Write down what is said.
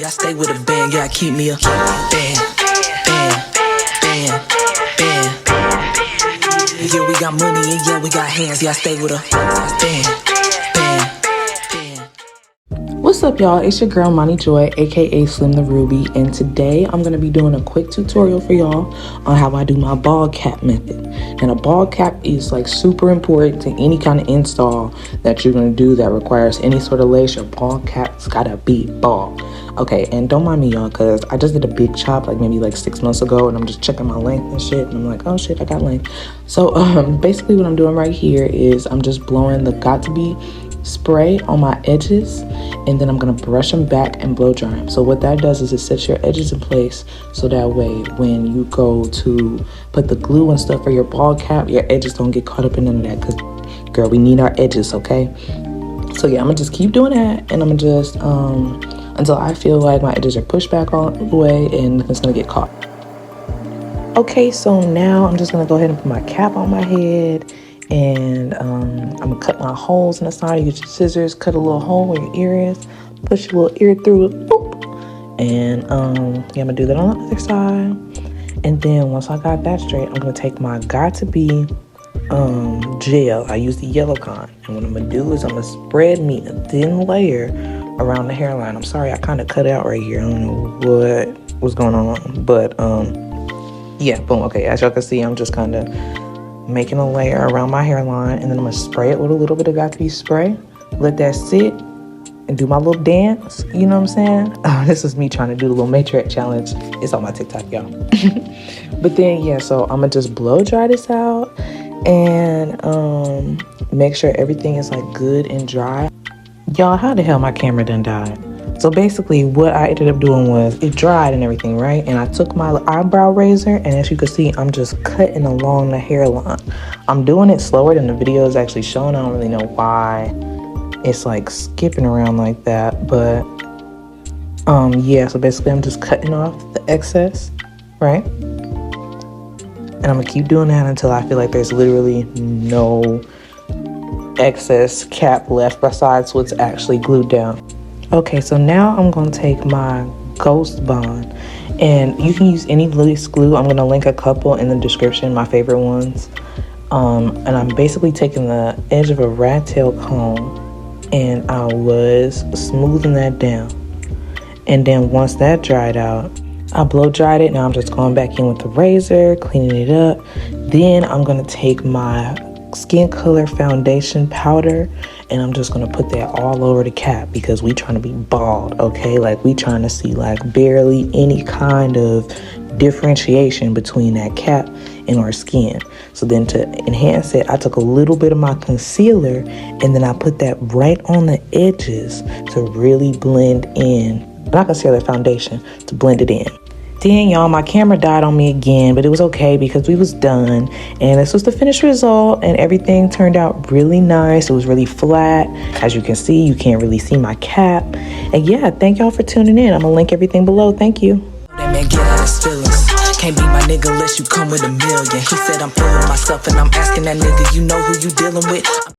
I stay with a band, yeah, I keep me a band, band, band, band. Yeah, we got money and yeah, we got hands, yeah, I stay with a band, band, band. What's up, y'all? It's your girl Monty Joy, aka Slim the Ruby, and today I'm gonna be doing a quick tutorial for y'all on how I do my ball cap method. And a ball cap is like super important to any kind of install that you're gonna do that requires any sort of lace. Your ball cap's gotta be ball. Okay, and don't mind me, y'all, because I just did a big chop like maybe like 6 months ago, and I'm just checking my length and shit, and I'm like, oh shit, I got length. So basically what I'm doing right here is I'm just blowing the Got2b spray on my edges, and then I'm gonna brush them back and blow dry them. So what that does is it sets your edges in place, so that way when you go to put the glue and stuff for your ball cap, your edges don't get caught up in none of that, because girl, we need our edges, okay? So yeah, I'm gonna just keep doing that, and I'm gonna just until I feel like my edges are pushed back all the way and it's gonna get caught. Okay, so now I'm just gonna go ahead and put my cap on my head, and I'm gonna cut my holes in the side. You get your scissors, cut a little hole where your ear is, push your little ear through it, boop. And yeah, I'm gonna do that on the other side. And then once I got that straight, I'm gonna take my Got2b gel. I use the yellow kind, and what I'm gonna do is I'm gonna spread me a thin layer around the hairline. I'm sorry, I kind of cut out right here. I don't know what was going on, but yeah, boom. Okay, as y'all can see, I'm just kind of making a layer around my hairline, and then I'm gonna spray it with a little bit of Got2b spray, let that sit, and do my little dance. You know what I'm saying? Oh, this is me trying to do the little matriarch challenge. It's on my TikTok, y'all. But then yeah, so I'm gonna just blow dry this out and make sure everything is like good and dry. Y'all, how the hell my camera done died? So basically what I ended up doing was it dried and everything, right? And I took my eyebrow razor, and as you can see, I'm just cutting along the hairline. I'm doing it slower than the video is actually showing. I don't really know why it's like skipping around like that, but yeah, so basically I'm just cutting off the excess, right? And I'm gonna keep doing that until I feel like there's literally no excess cap left besides what's actually glued down. Okay, so now I'm gonna take my Ghost Bond, and you can use any loose glue. I'm gonna link a couple in the description, my favorite ones. And I'm basically taking the edge of a rat tail comb, and I was smoothing that down. And then once that dried out, I blow dried it. Now I'm just going back in with the razor, cleaning it up. Then I'm gonna take my Skin Color foundation powder, and I'm just gonna put that all over the cap, because we trying to be bald, okay? Like we trying to see like barely any kind of differentiation between that cap and our skin. So then to enhance it, I took a little bit of my concealer, and then I put that right on the edges to really blend in. Not concealer, foundation, to blend it in. Then y'all, my camera died on me again, but it was okay because we was done, and this was the finished result, and everything turned out really nice. It was really flat. As you can see, you can't really see my cap. And yeah, thank y'all for tuning in. I'm gonna link everything below. Thank you. That man get out his feelings. Can't be my nigga unless you come with $1 million. He said I'm full of myself, and I'm asking that nigga, you know who you dealing with?